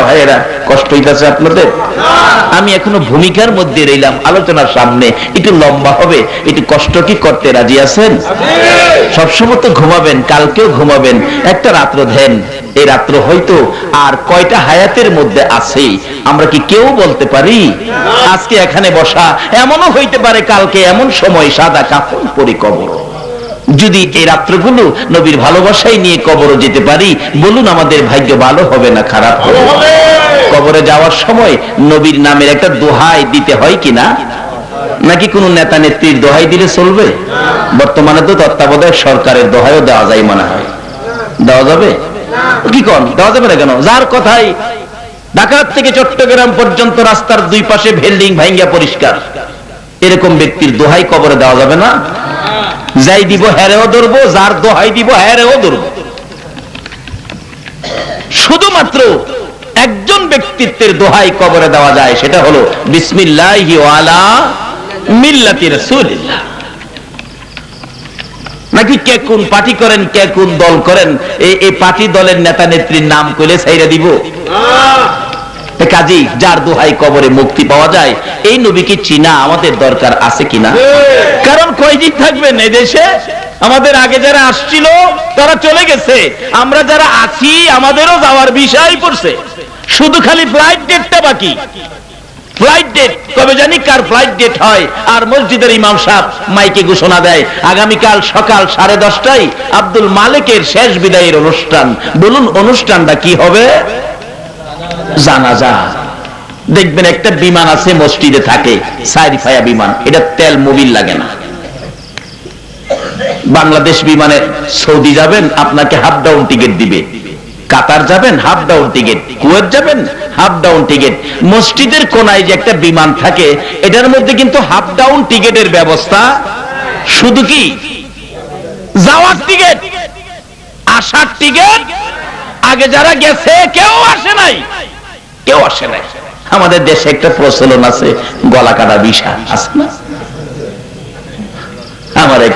ভাইয়েরা, কষ্ট হইতেছে আপনাদের? আমি এখনো ভূমিকার মধ্যে রইলাম, আলোচনার সামনে একটু লম্বা হবে, একটু কষ্ট কি করতে রাজি আছেন? সবসময় তো ঘুমাবেন, কালকেও ঘুমাবেন, একটা রাত্র দেন। এই রাত্র হয়তো আর কয়টা হায়াতের মধ্যে আছে আমরা কি কেউ বলতে পারি? আজকে এখানে বসা, এমনও হইতে পারে কালকে এমন সময় সাদা কাফন পরে কবর। যদি এই রাত্রগুলো নবীর ভালোবাসাই নিয়ে কবরে যেতে পারি, বলুন আমাদের ভাগ্য ভালো হবে না খারাপ হবে? কবরে যাওয়ার সময় নবীর নামের একটা দোহাই দিতে হয় কিনা? নাকি কোন নেতা নেত্রীর দোহাই দিলে চলবে? বর্তমানে তো তত্ত্বাবধায়ক সরকারের দোহাইও দেওয়া যায় মনে হয়। দেওয়া যাবে কি? কোন দেওয়া যাবে না কেন? যার কথাই ঢাকা থেকে চট্টগ্রাম পর্যন্ত রাস্তার দুই পাশে বিল্ডিং ভাঙ্গা পরিষ্কার, এরকম ব্যক্তির দোহাই কবরে দেওয়া যাবে না? যাই দিব হেরেও ধরবো, যার দোহাই দিব হেরেও ধরবো। শুধুমাত্র একজন ব্যক্তিত্বের দোহাই কবরে দেওয়া যায়, সেটা হলো বিসমিল্লাহি ওয়া আলা মিল্লাতি রাসূলিল্লাহ। নাকি কে কোন পার্টি করেন, কে কোন দল করেন, এই পার্টি দলের নেতা নেত্রীর নাম কইলে ছাইরা দিব? কাজী যার দোহাই কবরে মুক্তি পাওয়া যায়, এই নবীকে চিনা আমাদের দরকার আছে কিনা? কারণ কয়দিন থাকবেন এই দেশে? আমাদের আগে যারা আসছিল তারা চলে গেছে, আমরা যারা আছি আমাদেরও যাওয়ার বিষয় পড়ছে, শুধু খালি ফ্লাইট ডেটটা বাকি। ফ্লাইট ডেট কবে জানি কার ফ্লাইট ডেট হয়, আর মসজিদের ইমাম সাহেব মাইকে ঘোষণা দেয় আগামীকাল সকাল 10:30টায় আব্দুল মালিকের শেষ বিদায়ের অনুষ্ঠান। বলুন অনুষ্ঠানটা কি হবে? জানাজা। দেখবেন একটা বিমান আছে মসজিদে থাকে, সাইরিফায়া বিমান, এটা তেল মোবিল লাগে না। বাংলাদেশ বিমানে সৌদি যাবেন আপনাকে হাফ ডাউন টিকিট দিবে, কাতার যাবেন হাফ ডাউন টিকিট, কুয়েত যাবেন হাফ ডাউন টিকিট। মসজিদের কোনায় যে একটা বিমান থাকে, এটার মধ্যে কিন্তু হাফ ডাউন টিকিটের ব্যবস্থা। শুধু কি যাওয়ার টিকিট, আসার টিকিট আগে যারা গেছে কেউ আসে নাই, কেউ আসে নাই। আমাদের দেশে একটা প্রচলন আছে, গলা কাটা ভিসা আছে না? আমার এক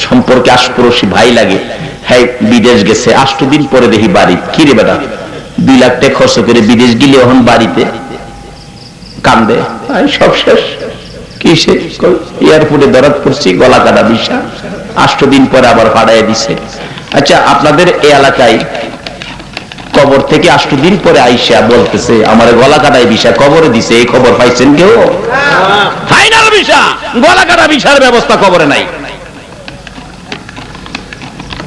সম্পর্কে আশপাশি ভাই লাগে, হ্যাঁ বিদেশ গেছে, 8 দিন পরে দেখি বাড়ি। কি রে বেটা, 2 লাখ টাকা খরচ করে বিদেশ গেলে এখন বাড়িতে কান্দে, সব শেষ। কিসে? এয়ারপোর্টে ধরা পড়ছি, গলা কাটা ভিসা, 8 দিন পরে আবার ভাড়ায় দিছে। আচ্ছা, আপনাদের এই এলাকায় কবর থেকে 8 দিন পরে আইসা বলতেছে আমার গলা কাটায় ভিসা কবরে দিছে, এই খবর পাইছেন কেউ? ফাইনাল ভিসা, গলা কাটা ভিসার ব্যবস্থা কবরে নাই।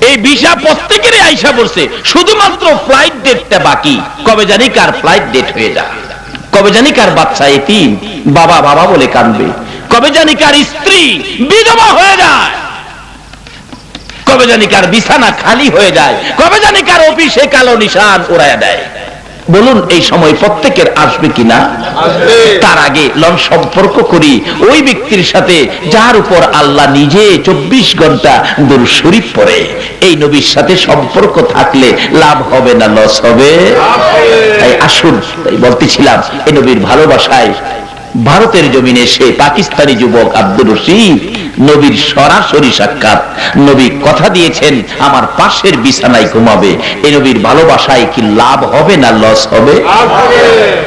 এই ভিসা প্রত্যেকেরই আইসা পড়ছে, শুধুমাত্র ফ্লাইট ডেটটা বাকি। কবে জানি কার ফ্লাইট ডেট হয়ে যায়, কবে জানি কার বাচ্চা এতিম, বাবা বাবা বলে কাঁদবে, কবে জানি কার স্ত্রী বিধবা হয়ে যায়, কবে জানি কার বিছানা খালি হয়ে যায়, কবে জানি কার অফিসে কালো নিশান উড়াইয়া দেয়। বলুন এই সময় প্রত্যেকের আসবে কিনা? তার আগে লন সম্পর্ক করি ওই ব্যক্তির সাথে যার উপর আল্লাহ নিজে 24 ঘন্টা দুরূদ শরীফ পড়ে। এই নবীর সাথে সম্পর্ক থাকলে লাভ হবে না লস হবে? তাই আসুন, তাই বলতেছিলাম এই নবীর ভালোবাসায় ভারতের জমিনে সে পাকিস্তানি যুবক আব্দুর রশিদ নবীর সরাসরি সাক্ষাৎ। নবী কথা দিয়েছেন আমার পাশের বিছানায় ঘুমাবে। এই নবীর ভালোবাসায় কি লাভ হবে না লস হবে?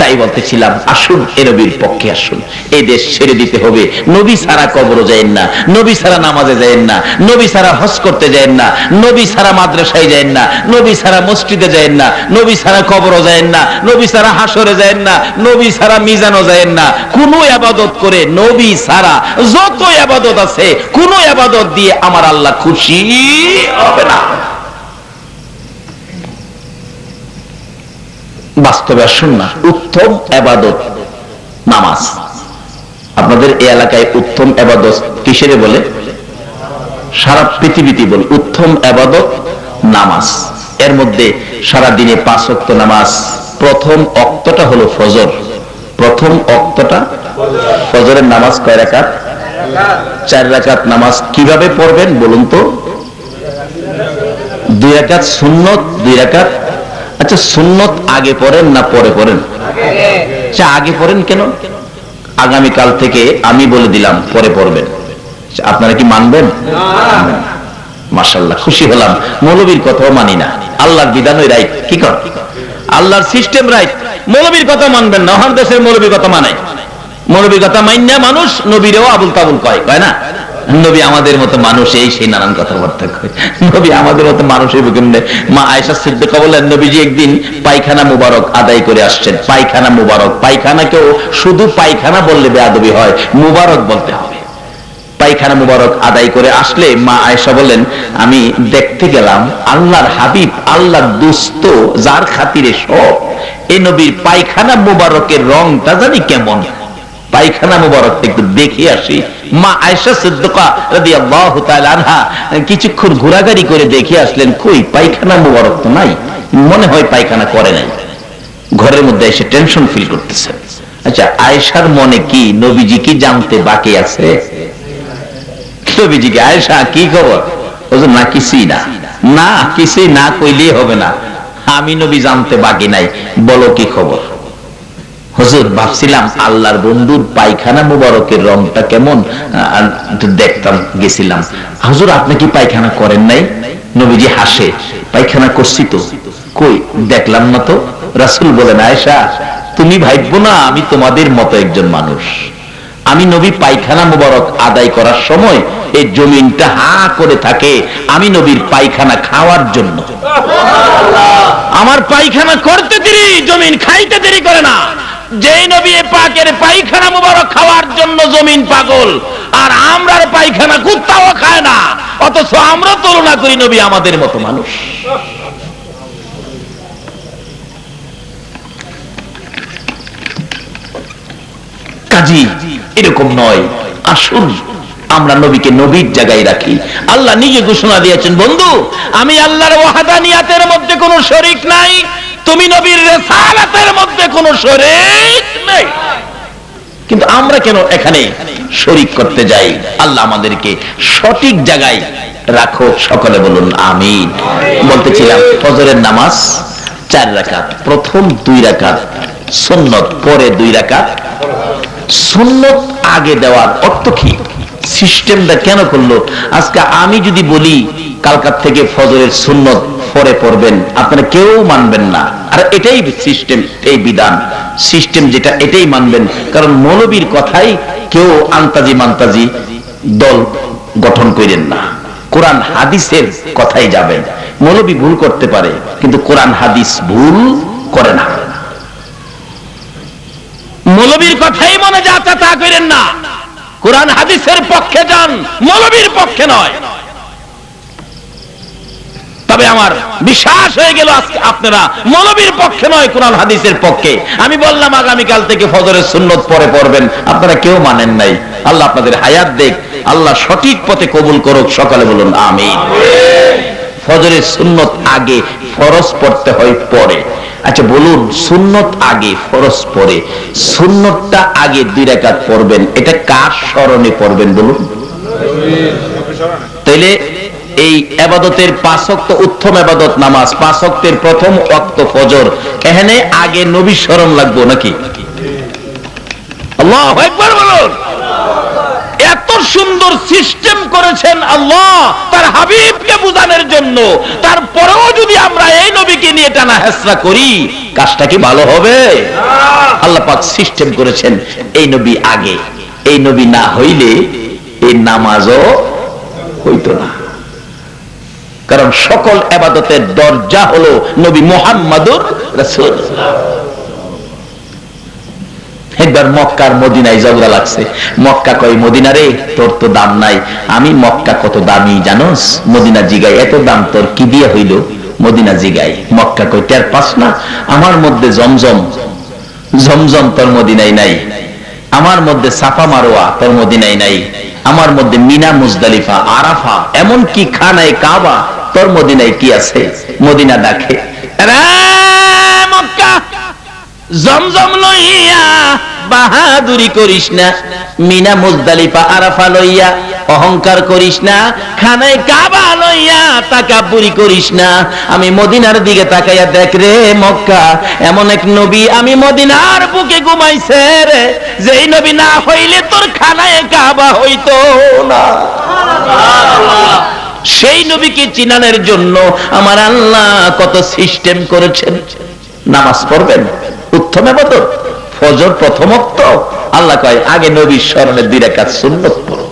তাই বলতেছিলাম আসুন এই নবীর পক্ষে আসুন। এই দেশ ছেড়ে দিতে হবে। নবী ছাড়া কবরে যায়েন না, নবী ছাড়া নামাজে যায়েন না, নবী ছাড়া হজ করতে যায়েন না, নবী ছাড়া মাদ্রাসায় যায়েন না, নবী ছাড়া মসজিদে যায়েন না, নবী ছাড়া কবরে যায়েন না, নবী ছাড়া হাসরে যায়েন না, নবী ছাড়া মিজানও যায়েন না। কোন ইবাদত করে নবী ছাড়া যত ইবাদত আছে কোন ইবাদত দিয়ে আমার আল্লাহ খুশি হবে না। বাস্তবে আসুন না, উত্তম ইবাদত নামাজ। আপনাদের এই এলাকায় উত্তম ইবাদত কিসের বলে? সারা পৃথিবীতে বলে উত্তম ইবাদত নামাজ। এর মধ্যে সারা দিনে 5 ওয়াক্ত নামাজ। প্রথম ওয়াক্তটা হলো ফজর। প্রথম ওয়াক্তটা ফজরের নামাজ কয় রাকাত? 4 রাকাত নামাজ। কিভাবে পড়বেন বলুন তো? 2 রাকাত সুন্নত, 2 রাকাত। আচ্ছা সুন্নত আগে পড়েন না পরে পড়েন? আচ্ছা আগে পড়েন কেন? আগামীকাল থেকে আমি বলে দিলাম পরে পড়বেন। আপনারা কি মানবেন? মাশাআল্লাহ, খুশি হলাম। মৌলবীর কথাও মানি না, আল্লাহর বিধানই রাইট। কি কর? আল্লাহর সিস্টেম রাইট। মৌলবীর কথা মানবেন না, ওখান দেশের মৌলবীর কথা মানে, মৌলবীর কথা মাইন্যা মানুষ নবীরেও আবুল তাবুল কয়, কয় না? নবী আমাদের মতো মানুষ, এই সেই নানান কথাবার্তা কয়। নবী আমাদের মতো মানুষের কেমনে? মা আয়েশা সিদ্দিকা বলেন, নবীজি একদিন পায়খানা মুবারক আদায় করে আসছেন। পায়খানা মুবারক, পায়খানাকেও শুধু পায়খানা বললে বেয়াদবি হয়, মুবারক বলতে হবে। পায়খানা মুবারক আদায় করে আসলে মা আয়েশা বলেন, আমি দেখতে গেলাম আল্লাহর হাবিব, আল্লাহর দোস্ত, যার খাতিরে সব, এই নবীর পায়খানা মুবারকের রংটা জানি কেমন, পায়খানা মুবারক একটু দেখে আসি। মা আয়েশা সিদ্দিকা রাদিয়াল্লাহু তাআলা আনহা কিছুক্ষণ ঘোরাঘুরি করে দেখে আসলেন, কই পায়খানা মুবারক তো নাই, মনে হয় পায়খানা করে নাই। ঘরের মধ্যে এসে টেনশন ফিল করতেছে। আচ্ছা, আয়েশার মনে কি নবীজি কি জানতে বাকি আছে? নবীজিকে, আয়েশা কি খবর? ওজন না কিছুই না, না কিছুই না কইলেই হবে না, আমি নবী জানতে বাকি নাই, বলো কি খবর? হুজুর ভাবছিলাম আল্লাহর বন্ধুর পায়খানা মুবারকের রংটা কেমন দেখতাম, গেছিলাম। হুজুর আপনি কি পায়খানা করেন নাই? নবীজি হাসে, পায়খানা করছি তো, কই দেখলাম না তো। রাসূল বলেন, আয়েশা তুমি ভাববো না আমি তোমাদের মতো একজন মানুষ। আমি নবী পায়খানা মুবারক আদায় করার সময় এই জমিনটা হা করে থাকে আমি নবীর পায়খানা খাওয়ার জন্য। আমার পায়খানা করতে দেরি, জমিন খাইতে দেরি করে না। যেই নবী পাকের পায়খানা মুবারক খাওয়ার জন্য জমিন পাগল, আর আমরার পায়খানা কুত্তাও খায় না, অথচ আমরা তুলনা করি নবী আমাদের মতো মানুষ। কাজী এরকম নয়। আসুন আমরা নবীকে নবীর জায়গায় রাখি। আল্লাহ নিজে ঘোষণা দিয়েছেন, বন্ধু আমি আল্লাহর ওয়াহদানিয়াতের মধ্যে কোনো শরীক নাই, তুমি নবীর রিসালাতের মধ্যে কোনো শরীক নেই। কিন্তু আমরা কেন এখানে শরীক করতে যাই? আল্লাহ আমাদেরকে সঠিক জায়গায় রাখো, সকলে বলুন আমিন। বলতেছিলাম ফজরের নামাজ 4 রাকাত, প্রথম 2 রাকাত সুন্নত, পরে 2 রাকাত। সুন্নত আগে দেওয়ার অর্থ কি? সিস্টেমটা কেন করলো? আজকে আমি যদি বলি কালকার থেকে ফজরের সুন্নত পরে পড়বেন, আপনারা কেউ মানবেন না। আর এটাই সিস্টেম, এই বিধান সিস্টেম যেটা, এটাই মানবেন। কারণ মৌলবীর কথাই কেউ আন্তাজি মান্তাজি দল গঠন করেন না, কোরআন হাদিসের কথাই যাবেন। মৌলবী ভুল করতে পারে, কিন্তু কোরআন হাদিস ভুল করে না। মৌলবীর কথাই মনে যাচ্ছে তা করেন না, কোরআন হাদিসের পক্ষে যান, মৌলবীর পক্ষে নয়। তবে আমার বিশ্বাস হয়ে গেল আজকে আপনারা মৌলবীর পক্ষে নয়, কোরআন হাদিসের পক্ষে। আমি বললাম আগামীকাল থেকে ফজরের সুন্নত পরে পড়বেন, আপনারা কেউ মানেন নাই। আল্লাহ আপনাদের হায়াত দেখ, আল্লাহ সঠিক পথে কবুল করুক, সকালে বলুন আমিন। ফজরের সুন্নত আগে, ফরজ পড়তে হয় পরে। আচ্ছা বলুন, সুন্নত আগে ফরজ পরে, সুন্নতটা আগে 2 রাকাত পড়বেন, এটা কার স্মরণে পড়বেন বলুন? তাইলে এই ইবাদতের 5 ওয়াক্ত উত্তম ইবাদত নামাজ, 5 ওয়াক্তের প্রথম ওয়াক্ত ফজর, এখানে আগে নবীর স্মরণ লাগবে নাকি? আল্লাহু আকবার বলুন। এত সুন্দর সিস্টেম করেছেন আল্লাহ তার হাবিবকে বোঝানোর জন্য, তারপরেও যদি আমরা এই নবীকে নিয়ে টানা হেসরা করি, কাজটা কি ভালো হবে? আল্লাহ পাক সিস্টেম করেছেন এই নবী আগে, এই নবী না হইলে এই নামাজও হইতো না। কারণ সকল ইবাদতের দরজা হলো নবী মুহাম্মদুর রাসূলুল্লাহ। একবার মক্কার মদিনায় ঝগড়া লাগছে। মক্কা কয়, মদিনা রে তোর তো দাম নাই। আমি মক্কা কত দামি জানোস? মদিনা জিগাই, এত দাম তোর কি দিয়ে হইল? মদিনা জিগাই। মক্কা কয়, টের পাস না আমার মধ্যে জমজম, জমজম তোর মদিনায় নাই, আমার মধ্যে সাফা মারোয়া তোর মদিনায় নাই, আমার মধ্যে মিনা মুজদালিফা আরাফা এমন কি খানায় কাবা তোর মদিনায় কি আছে? মদিনা ডাকে, মক্কা জমজম লইয়া বাহাদুরি করিস না, মিনা মুজদালিফা আরাফা লইয়া অহংকার করিস না, খানায় কাবা লইয়া তাকাব্বুরি করিস না। আমি মদিনার দিকে তাকাইয়া দেখ রে মক্কা, এমন এক নবী আমি মদিনার বুকে ঘুমাইছে রে, যেই নবী না হইলে তোর খানায় কাবা হইতো না। সেই নবীকে চিনানোর জন্য আমার আল্লাহ কত সিস্টেম করেছেন। নামাজ পড়বেন, উত্তম প্রথম ইবাদত ফজর প্রথম ওয়াক্ত, আল্লাহ কয় আগে নবীর স্মরণে 2 রাকাত সুন্নাত পড়ো,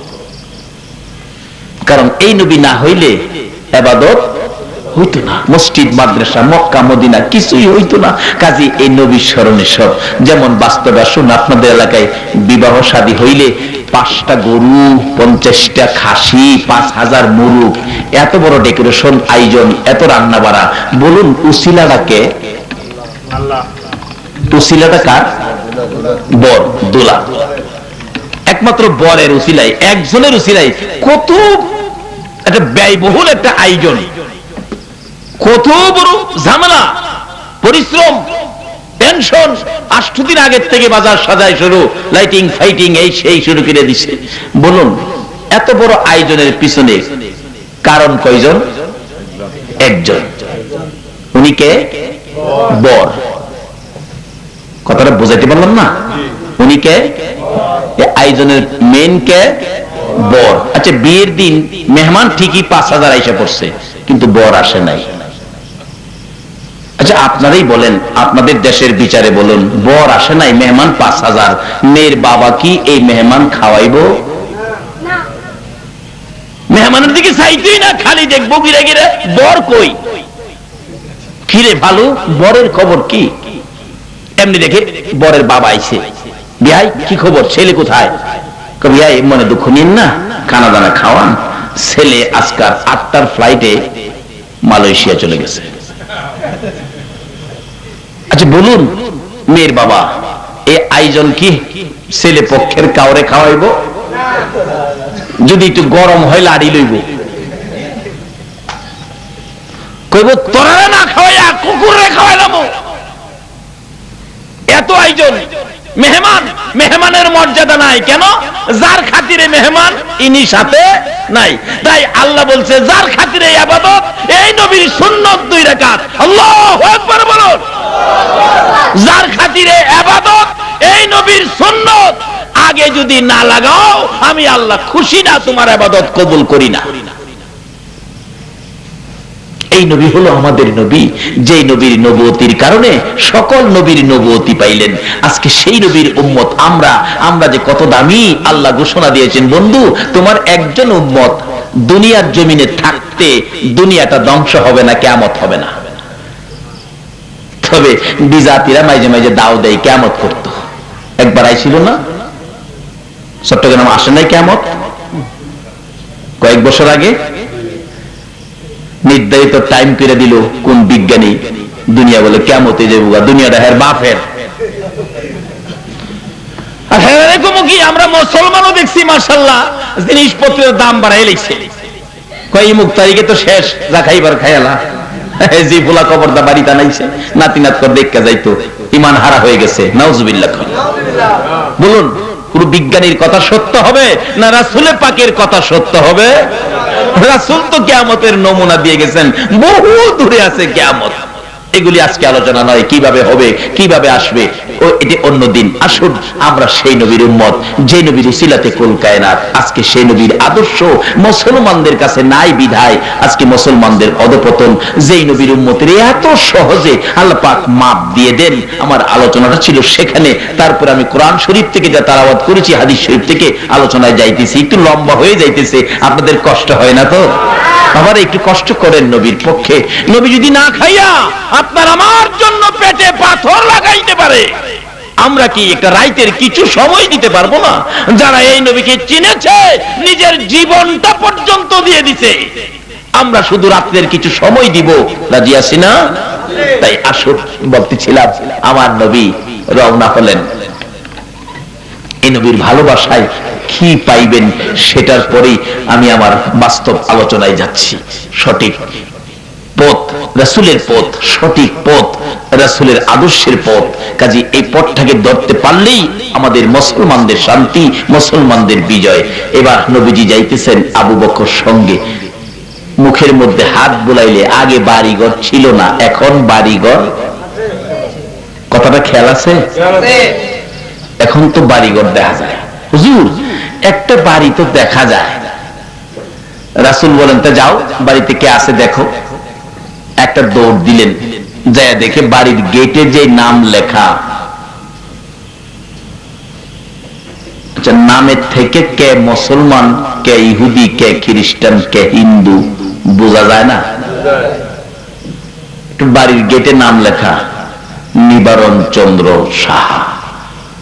কারণ এই নবী না হইলে ইবাদত হইতো না, মসজিদ মাদ্রাসা মক্কা মদিনা কিছুই হইতো না। কাজী এই নবীর স্মরণে সব, যেমন বাস্তবে আসুন আপনাদের এলাকায় বিবাহ শাদী হইলে 5টা গরু, 50টা খাসি, 5000 মুরুগ, এত বড় ডেকোরেশন আয়োজন, এত রান্না বাড়া, বলুন উসিলাটাকে? উসিলাটা কার? বর, দোলা। একমাত্র বরের উসিলাই, একজনের উসিলাই কত একটা ব্যয়বহুল একটা আয়োজন, কত বড় ঝামেলা, পরিশ্রম, টেনশন। 8 দিন আগের থেকে বাজার সাজায় শুরু, লাইটিং ফাইটিং এই সেই শুরু করে দিছে। বলুন এত বড় আয়োজনের পিছনে কারণ কয়জন? একজন। উনি কে? বর। কথাটা বোঝাতে পারলাম না? উনি কে? আয়োজনের মেন কে? বর। আচ্ছা, বিয়ের দিন মেহমান ঠিকই 5000 আইসা পড়ছে, কিন্তু বর আসে নাই। আচ্ছা আপনারাই বলেন, আপনাদের দেশের বিচারে বলুন, বর আসে নাই, মেহমান 5000, মেয়ের বাবা কি এই মেহমান খাওয়াইবো? মেহমানের দিকে চাইতেই না, খালি দেখবো গিরে গিরে বর কই। কিরে ভালো, বরের খবর কি? এমনি দেখে বরের বাবা আইছে, বিয়াই কি খবর, ছেলে কোথায়? বিয়াই মনে দুঃখ নিন না, খানা দানা খাওয়ান, ছেলে আজকাল 8টার ফ্লাইটে মালয়েশিয়া চলে গেছে। আচ্ছা বলুন মেয়ের বাবা, এই আয়োজন কি ছেলে পক্ষের কাউরে খাওয়াইব? যদি একটু গরম হয় লাড়ি লইব, কইব তোরা না খাওয়াইয়া কুকুরে খাওয়াইলাম। এত আয়োজন, মেহমান, মেহমানের মর্যাদা নাই কেন? যার খাতিরে মেহমান ইনি সাথে নাই। তাই আল্লাহ বলছে যার খাতিরে ইবাদত, এই নবীর সুন্নাত 2 রাকাত। আল্লাহু আকবার বলুন। যার খাতিরে ইবাদত, এই নবীর সুন্নাত আগে যদি না লাগাও, আমি আল্লাহ খুশি না, তোমার ইবাদত কবুল করি না। এই নবী হলো আমাদের নবী, যে নবীর নবুয়তির কারণে সকল নবীর নবুয়তি পাইলেন। আজকে সেই নবীর উম্মত আমরা যে কত দামি, আল্লাহ ঘোষণা দিয়েছেন, বন্ধু তোমার একজন উম্মত দুনিয়ার জমিনে থাকতে দুনিয়াটা ধ্বংস হবে না, কিয়ামত হবে না। তবে বিজাতিরা মাঝে মাঝে দাও দেয় কিয়ামত করতো। একবার আইছিল না চট্টগ্রাম, আসে নাই কিয়ামত? কয়েক বছর আগে নির্ধারিত টাইম করে দিল কোন বিজ্ঞানী, দুনিয়া বলে কিয়ামতে যাবো, দুনিয়াটা হের বাপের। আর হ্যাঁ এরকম কি আমরা মুসলমানও দেখছি, মাশাআল্লাহ জিনিসপত্রের দাম বাড়াই লাগছে। কয় মুখ তারিখে তো শেষ, যা খাইবার খাইলা, জি ফুলা কবরদা বাড়িতে নাইছে, নাতি নাত করে দেখা যাইতো, ইমান হারা হয়ে গেছে। নাউজুবিল্লাহ। বলুন কোন বিজ্ঞানীর কথা সত্য হবে না রাসূল পাকের কথা সত্য হবে? রাসূল তো কিয়ামতের নমুনা দিয়ে গেছেন, বহু দূরে আছে কিয়ামত। এগুলি আজকে আলোচনা নয়, কিভাবে হবে, কিভাবে আসবে, এটি অন্য দিন। আসুন আমরা সেই নবীর উম্মত, যে নবীর উসিলাতে কুল কায়নাত। আজকে সেই নবীর আদর্শ মুসলমানদের কাছে নাই বিধায় আজকে মুসলমানদের অধপতন। যেই নবীর উম্মতের এত সহজে আল্লাহ পাক মাপ দিয়ে দেন। আমার আলোচনাটা ছিল সেখানে, তারপর আমি কোরআন শরীফ থেকে যা তেলাওয়াত করেছি, হাদিস শরীফ থেকে আলোচনায় যাইতেছি, একটু লম্বা হয়ে যাইতেছে, আপনাদের কষ্ট হয় না তো? আবার একটু কষ্ট করেন নবীর পক্ষে। নবী যদি না খাইয়া আপনার আমার জন্য পেটে পাথর লাগাইতে পারে, আমরা কি একটা রাইতের কিছু সময় দিতে পারবো না? যারা এই নবীকে চিনেছে, নিজের জীবনটা পর্যন্ত দিয়ে দিছে, আমরা শুধু রাত্রের কিছু সময় দিব, রাজি আছি না? তাই আসুন, বলতেছিলাম আমার নবী রওনা হলেন। এই নবীর ভালোবাসায় কি পাইবেন সেটার পরেই আমি আমার বাস্তব আলোচনায় যাচ্ছি। সঠিক পথ রাসূলের পথ, সঠিক পথ রাসূলের আদর্শের পথ। কাজে এই পথটাকে ধরতে পারলেই আমাদের মুসলমানদের শান্তি, মুসলমানদের বিজয়। এবার নবীজি যাইতেছেন আবু বকর সঙ্গে, মুখের মধ্যে হাত বুলাইলে, আগে বাড়িঘর ছিল না, এখন বাড়িঘর। কথাটা খেয়াল আছে? এখন তো বাড়িঘর দেখা যায়। হুজুর একটা বাড়ি তো দেখা যায়। রাসূল বলেন তা যাও বাড়িতে কে আছে দেখো। একটা দৌড় দিলেন, যায় দেখে বাড়ির গেটে যে নাম লেখা আচ্ছা, নামের থেকে কে মুসলমান, কে ইহুদি, কে খ্রিস্টান, কে হিন্দু বোঝা যায় না? একটু বাড়ির গেটে নাম লেখা নিবারণ চন্দ্র সাহা,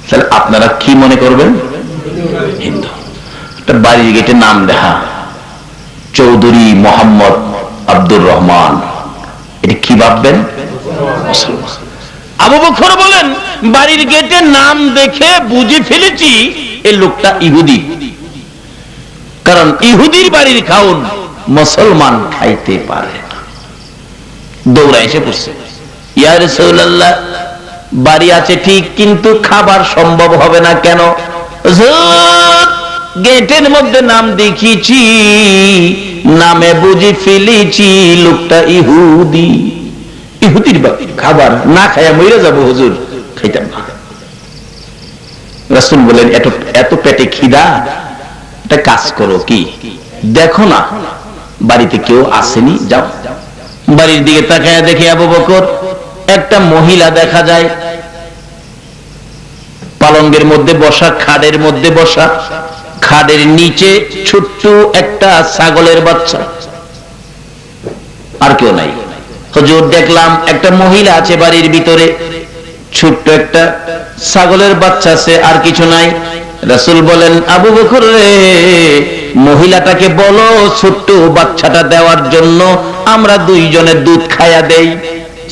তাহলে আপনারা কি মনে করবেন? হিন্দু। একটা বাড়ির গেটে নাম লেখা চৌধুরী মোহাম্মদ আব্দুর রহমান, এটা কি ভাববেন? মুসলমান। আবু বকর বলেন, বাড়ির গেটে নাম দেখে বুঝে ফেলেছি এই লোকটা ইহুদি, কারণ ইহুদির বাড়ির খাউন মুসলমান খাইতে পারে না। দৌড়া এসে পড়ছে, ইয়া রাসূলুল্লাহ, বাড়ি আছে ঠিক, কিন্তু খাবার সম্ভব হবে না। কেন? গেটের মধ্যে নাম দেখিয়েছি, নামে বুঝে ফেলেছি লোকটা ইহুদি। ইহুদির বাড়ি খাবার না খাইয়া মরে যাবো হুজুর, খাইতাম না। রাসূল বলেন, এত পেটে খিদা, একটা কাজ করো, কি দেখো না বাড়িতে কেউ আসেনি, যাও। বাড়ির দিকে তাকায় দেখে আবু বকর একটা মহিলা দেখা যায়, পালঙ্গের মধ্যে বসা, খাটের মধ্যে বসা, খাটের নিচে ছোট্ট একটা ছাগলের বাচ্চা, আর কেউ নাই। হুজুর, দেখলাম একটা মহিলা আছে বাড়ির ভিতরে, ছোট্ট একটা ছাগলের বাচ্চা আছে, আর কিছু নাই। রাসূল বলেন, আবু বকর রে, মহিলাটাকে বলো ছোট্ট বাচ্চাটা দেওয়ার জন্য, আমরা দুইজনে দুধ খাইয়া দেই।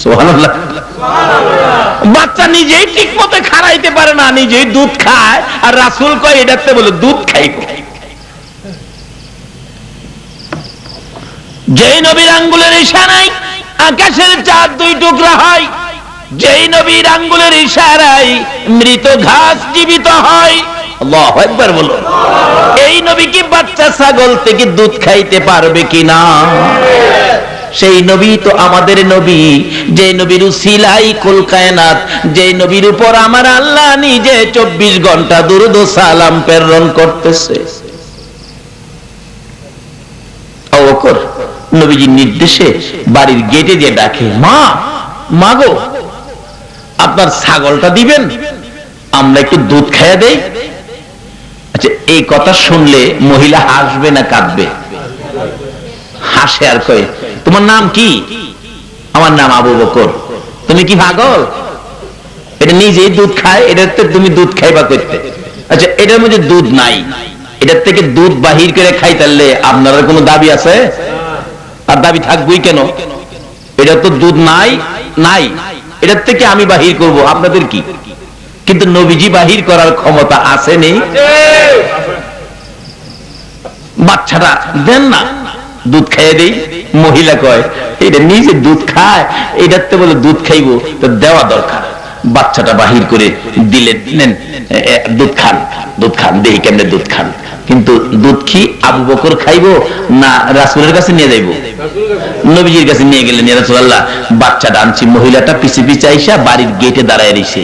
সুবহানাল্লাহ। বাচ্চা নিজেই ঠিক মতো খাড়াইতে পারে না, নিজেই দুধ খায়, আর রাসূল কয় এটাতে বলে দুধ খাইব। যেই নবীর আঙ্গুলের ইশারায় আকাশের চাঁদ দুই টুকরা হয়, যেই নবীর আঙ্গুলের ইশারায় মৃত ঘাস জীবিত হয়, আল্লাহু আকবার বলো। এই নবী কি বাচ্চা ছাগল থেকে দুধ খাইতে পারবে কিনা? সেই নবী তো আমাদের নবী, যে নবীর উসিলাই কুল কায়নাত, যে নবীর উপর আমার আল্লাহ নিজে 24 ঘন্টা দুরূদ ও সালাম প্রেরণ করতেছে। আবু বকর নবীজির নির্দেশে বাড়ির গেটে দিয়ে ডাকে, মা, মা গো, আপনার ছাগলটা দিবেন, আমরা একটু দুধ খাইয়া দেই। আচ্ছা, এই কথা শুনলে মহিলা হাসবে না কাঁদবে? হাসে আর কয়, তোমার নাম কি? আমার নাম আবু বকর। তুমি কি পাগল? এটা নিজেই দুধ খায়, এটাতে তুমি দুধ খাইবা করতে? আচ্ছা, এটার মধ্যে দুধ নাই, এটার থেকে দুধ বাহির করে খাইতালে আপনার কোনো দাবি আছে? আর দাবি থাকবই কেন? এটা তো দুধ নাই, নাই, এটার থেকে আমি বাহির করব, আপনাদের কি? কিন্তু নবীজি বাহির করার ক্ষমতা আছে নেই? বাচ্চাটা দেন না, দুধ খাইয়ে দেই। মহিলা কয়, এটা নিজে দুধ খায়, এটার তো বলে দুধ খাইবো, তো দেওয়া দরকার। বাচ্চাটা বাহির করে দিলে, নেন দুধ খান, দুধ খান, দেখি কেমনে দুধ খান। কিন্তু দুধ কি আবু বকর খাইবো না রাসূলের কাছে নিয়ে যাইবো? নবীজির কাছে নিয়ে গেলেন। ইয়া রাসূলুল্লাহ, বাচ্চাটা আনছি। মহিলাটা পিছে পিছে আইসা বাড়ির গেটে দাঁড়ায় রইছে,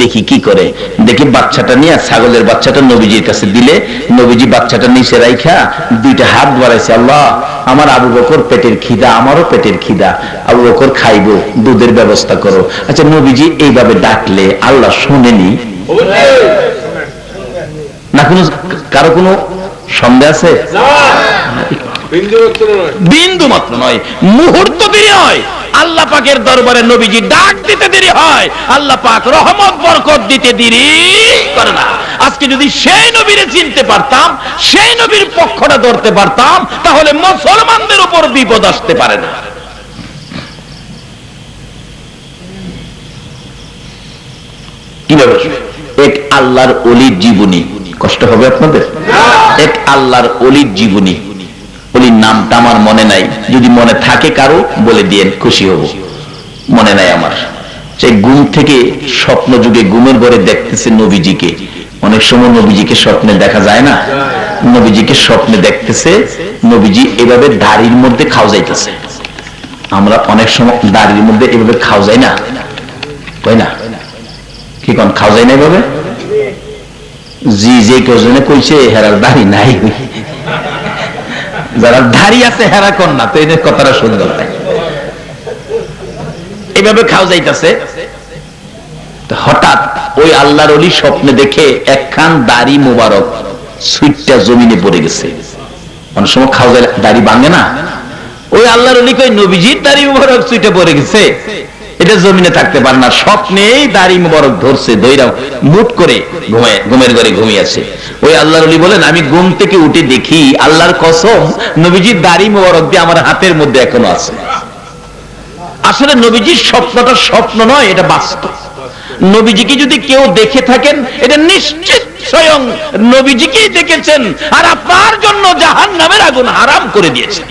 দেখি কি করে। দেখি বাচ্চাটা নিয়ে, ছাগলের বাচ্চাটা নবীজির কাছে দিলে, নবীজি বাচ্চাটা নিচে রাইখা দুইটা হাত বাড়াইছে, আল্লাহ, আমার আবু বকর পেটের খিদা, আমারও পেটের খিদা, আবু বকর খাইবো, দুধের ব্যবস্থা করো। আচ্ছা, নবীজি এইভাবে ডাকলে আল্লাহ শোনেনি না? কারো কোনো সন্দেহ আছে? বিন্দু মাত্র নয়, মুহূর্ত দেরি হয়। আল্লাহ পাকের দরবারে নবীজি ডাক দিতে দেরি হয়, আল্লাহ পাক রহমত বরকত দিতে দেরি করে না। আজকে যদি সেই নবীরে চিনতে পারতাম, সেই নবীর পক্ষটা ধরতে পারতাম, তাহলে মুসলমানদের উপর বিপদ আসতে পারে না। কিভাবে? এক আল্লাহর ওলির জীবনী, কষ্ট হবে আপনাদের? এক আল্লাহর ওলির জীবনী, ওলির নামটা আমার মনে নাই, যদি মনে থাকে কারো বলে দিয়েন, খুশি হব। মনে নাই আমার। সেই ঘুম থেকে স্বপ্ন যুগে ঘুমের ঘরে দেখতেছে নবীজিকে। অনেক সময় নবীজিকে স্বপ্নে দেখা যায় না? নবীজিকে স্বপ্নে দেখতেছে, নবীজি এভাবে দাড়ির মধ্যে খাও যাইতেছে। আমরা অনেক সময় দাড়ির মধ্যে এভাবে খাও যাই না, তাই না? কি কোন খাও যায় না এভাবে? জি, যে কেউজনে কইছে হেরার দাড়ি নাই, যারা দাড়ি আছে হেরা কর না, তো এই কথাটা সুন্দর এভাবে খাও যাইতেছে। হঠাৎ হঠাৎ ওই আল্লাহর ওলি স্বপ্নে দেখে একখান দাড়ি মোবারক সুইটটা জমিনে পড়ে গেছে। অনেক সময় খাওয়া যায় দাড়ি ভাঙে না, ওই আল্লাহর ওলি কই নবীজির দাড়ি মোবারক সুইটে পড়ে গেছে, এটা জমিনে থাকতে পারে না। স্বপ্নেই দাড়ি মোবারক ধরছে, দইরা মুট করে ঘুমের ঘরে ঘুমিয়েছে। ওই আল্লাহর ওলি বলেন আমি ঘুম থেকে উঠে দেখি আল্লাহর কসম নবীজির দাড়ি মোবারক দিয়ে আমার হাতের মধ্যে এখনো আছে। আসলে নবীজির স্বপ্নটা স্বপ্ন নয়, এটা বাস্তব। নবীজিকে যদি কেউ দেখে থাকেন এটা নিশ্চিত স্বয়ং নবীজিকেই দেখেছেন, আর আপনার জন্য জাহান্নামের আগুন হারাম করে দিয়েছেন।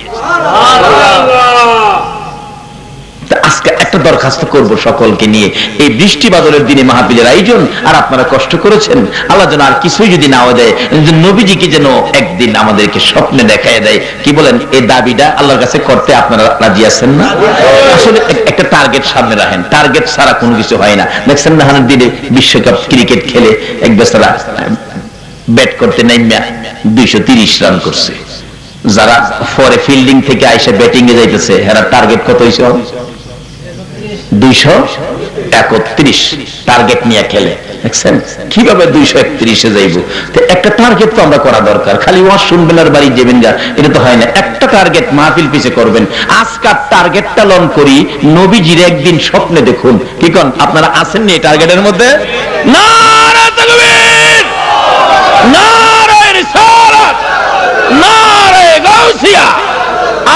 আজকে একটা দরখাস্ত করব সকলকে নিয়ে, এই বৃষ্টি বাদলের দিনে মাহফিলের আয়োজন, আর আপনারা কষ্ট করেছেন, আল্লাহ যেন আর কিছুই যদি নাও দেয়, নবীজিকে যেন একদিন আমাদেরকে স্বপ্নে দেখায় দেয়। কি বলেন, এই দাবিটা আল্লাহর কাছে করতে আপনারা রাজি আছেন না? আসলে একটা টার্গেট সামনে রাখেন, টার্গেট ছাড়া কোনো কিছু হয় না। দেখছেন না হানার দিনে বিশ্বকাপ ক্রিকেট খেলে এক বেচারা ব্যাট করতে নাইমা 230 রান করছে, যারা পরে ফিল্ডিং থেকে আইসা ব্যাটিং এ যাইতেছে এরা টার্গেট কত হয়েছে? 231 টার্গেট নিয়ে খেলে। দেখছেন কিভাবে 231 যাইব? একটা টার্গেট তো আমরা করা দরকার। খালি ওয়াজ শুনবেন আর বাড়ি যাবেন যা, এটা তো হয় না। একটা টার্গেট মাহফিল পিছে করবেন। আজকাল টার্গেটটা লন করি, নবীজির একদিন স্বপ্নে দেখুন। কি কোন আপনারা আছেন নি টার্গেটের মধ্যে? নারে তাকবীর, নারে রিসালাত, নারে গাউসিয়া।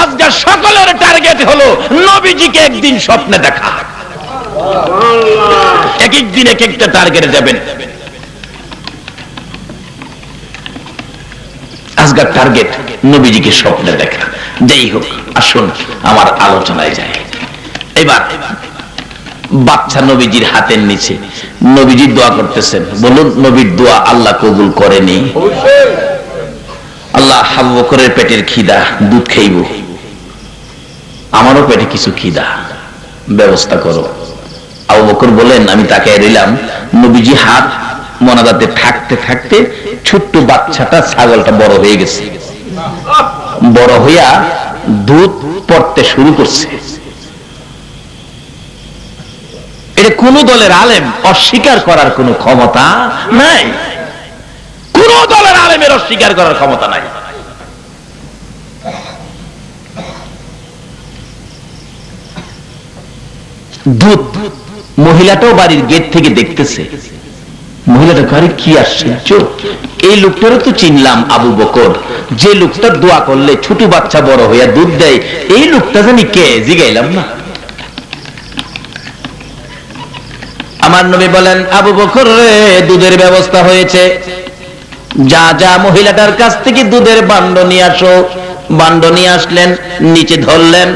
আজকে সকলের টার্গেট হলো নবীজিকে একদিন স্বপ্নে দেখা। এক এক দিন এক একটা টার্গেটে যাবেন। আজকের টার্গেট নবীজিকে স্বপ্নে দেখা। যাই হোক, আসুন আমার আলোচনায় যাই। এবার বাচ্চা নবীজির হাতের নিচে নবীজি দোয়া করতেছেন। বলুন, নবীর দোয়া আল্লাহ কবুল করেনি? আল্লাহ, আবু বকরের পেটের খিদা, দুধ খাইব, আমারও পেটে কিছু খিদা, ব্যবস্থা করো। আবু বকর বলেন, আমি তাকে দিলাম। নবীজি হাত মনাদাতে থাকতে থাকতে ছোট্ট বাচ্চাটা, ছাগলটা বড় হয়ে গেছে, বড় হইয়া দুধ পড়তে শুরু করছে। এটা কোন দলের আলেম অস্বীকার করার কোন ক্ষমতা নাই, কোন দলের আলেমের অস্বীকার করার ক্ষমতা নাই। দুধ, মহিলাটাও বাড়ির গেট থেকে দেখতেছে। মহিলাটা ঘরে কি আশ্চর্য, এই লোকটারও তো চিনলাম, আবু বকর, যে লোকটা দোয়া করলে ছোট বাচ্চা বড় হইয়া দুধ দেয়, এই লোকটা জানি কে, জিগাইলাম না। আমার নবী বলেন, আবু বকর রে, দুধের ব্যবস্থা হয়েছে, যা যা মহিলাটার কাছ থেকে দুধের বান্ড নিয়ে আসো। বান্ড নিয়ে আসলেন, নিচে ধরলেন,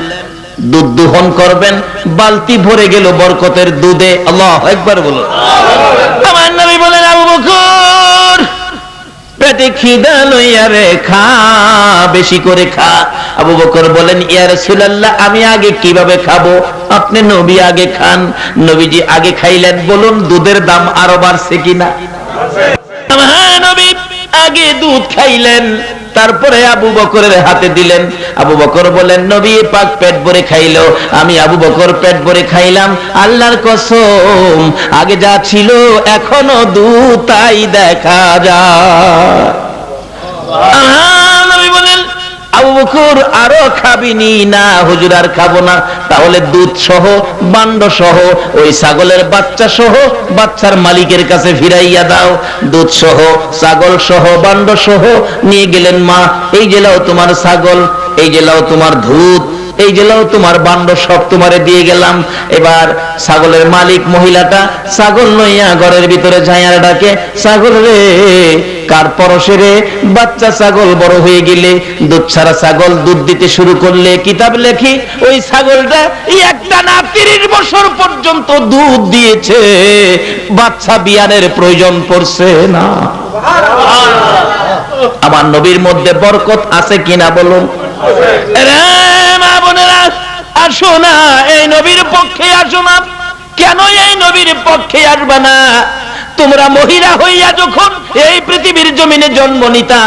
দুধ দোহন করবেন। বালতি ভরে গেল বরকতের দুধে। আল্লাহু আকবার বলুন। আমার নবী বলেন, আবু বকর, পেটে খিদা লইয়া রে, খা, বেশি করে খা। আবু বকর বলেন, ইয়া রাসূলুল্লাহ, আমি আগে কিভাবে খাবো? আপনি নবী আগে খান। নবীজি আগে খাইলেন। বলুন, দুধের দাম আরো বাড়ছে কিনা? হ্যাঁ, নবী আগে দুধ খাইলেন, তারপরে আবু বকরের হাতে দিলেন। আবু বকর বলেন, নবী পাক পেট ভরে খাইলো, আমি আবু বকর পেট ভরে খাইলাম। আল্লাহর কসম, আগে যা ছিল এখনো দুধ তাই দেখা যায়। নবী বলেন, আবু বকর আরো খাবিনি? না হুজুর, আর খাবো না। তাহলে দুধ সহ, বান্ড সহ, ওই ছাগলের বাচ্চা সহ বাচ্চার মালিকের কাছে ফিরাইয়া দাও। দুধ সহ, ছাগল সহ, বান্ড সহ নিয়ে গেলেন। মা, এই জেলাও তোমার ছাগল, এই জেলাও তোমার দুধ, এই জেলাও তোমার বান্ড, সব তোমারে দিয়ে গেলাম। এবার ছাগলের মালিক মহিলাটা ছাগল লইয়া ঘরের ভিতরে যাইয়া ডাকে, ছাগল রে, কার পরশে রে? বাচ্চা ছাগল বড় হয়ে গেলে, দুধ ছাড়া ছাগল দুধ দিতে শুরু করলে, কিতাব লেখি ওই ছাগলটা একটা না 30 বছর পর্যন্ত দুধ দিয়েছে, বাচ্চা বিয়ানের প্রয়োজন পড়ছে না। আমার নবীর মধ্যে বরকত আছে কিনা বলুন? মা বোনেরা, আসো না, এই নবীর পক্ষে আসো না। কেন এই নবীর পক্ষে আসবে না? তোমরা মহিলা হইয়া যখন এই পৃথিবীর জমিনে জন্ম নিতা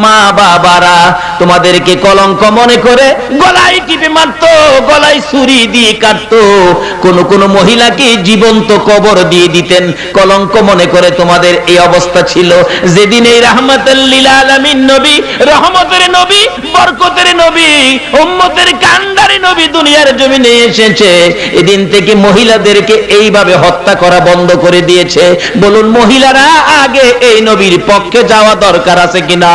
মা বাবারা তোমাদেরকে কলঙ্ক মনে করে গলায় টিপে মারতো, গলায় ছুরি দিয়ে কাটতো, কোন মহিলাকে জীবন্ত কবর দিয়ে দিতেন কলঙ্ক মনে করে। তোমাদের এই অবস্থা ছিল। যেদিন এই রাহমাতুল লিল আলামিন নবী, রহমতের নবী, বরকতের নবী, উম্মতের কান্ডারি নবী দুনিয়ার জমিনে এসেছে, এদিন থেকে মহিলাদেরকে এইভাবে হত্যা করা বন্ধ করে দিয়েছে। বলুন মহিলারা আগে এই নবীর পক্ষে যাওয়া দরকার আছে কিনা?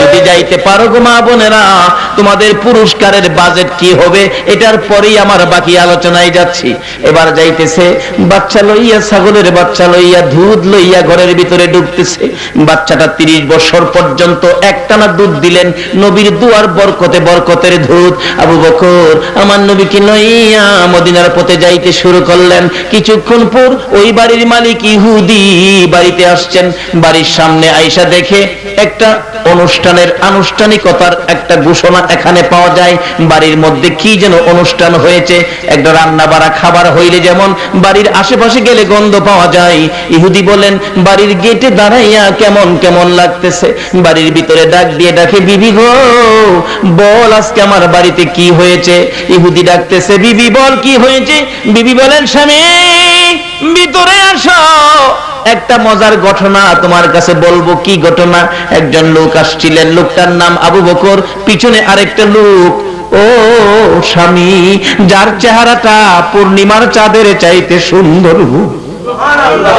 যদি যাইতে পারো গো মা বোনেরা, তোমাদের পুরস্কারের বাজেট কি হবে এটার পরেই আমার বাকি আলোচনায় যাচ্ছি। এবার যাইতেছে বাচ্চা লইয়া, ছাগলের বাচ্চা লইয়া, দুধ লইয়া ঘরের ভিতরে ঢুকতেছে। বাচ্চাটা 30 বছর পর্যন্ত একটানা দুধ দিলেন, নবীর দুয়ার বরকতে বরকতের দুধ। আবু বকর আমার নবীকে লইয়া মদিনার পথে যাইতে শুরু করলেন। কিছুক্ষণ পর ওই বাড়ির মালিক ইহুদি বাড়িতে আসছেন। বাড়ির সামনে আইসা দেখে একটা অনুষ্ঠানের আনুষ্ঠানিকতার একটা ঘোষণা এখানে পাওয়া যায়। বাড়ির মধ্যে কি যেন অনুষ্ঠান হয়েছে। একটা রান্না বাড়া খাবার হইলে যেমন বাড়ির আশেপাশে গেলে গন্ধ পাওয়া যায়, ইহুদি বলেন বাড়ির গেটে দাঁড়াইয়া কেমন কেমন লাগতেছে। বাড়ির ভিতরে ডাক দিয়ে ডাকে, বিবি গো বল আজকে আমার বাড়িতে কি হয়েছে? ইহুদি ডাকতেছে, বিবি বল কি হয়েছে? বিবি বলেন স্বামী ভিতরে আসো, একটা মজার ঘটনা তোমার কাছে বলবো। কি ঘটনা? একজন লোক আসছিলেন, লোকটার নাম আবু বকর, পিছনে আরেকটা লোক। ও স্বামী, যার চেহারাটা পূর্ণিমার চাঁদের চাইতে সুন্দর। সুবহানাল্লাহ।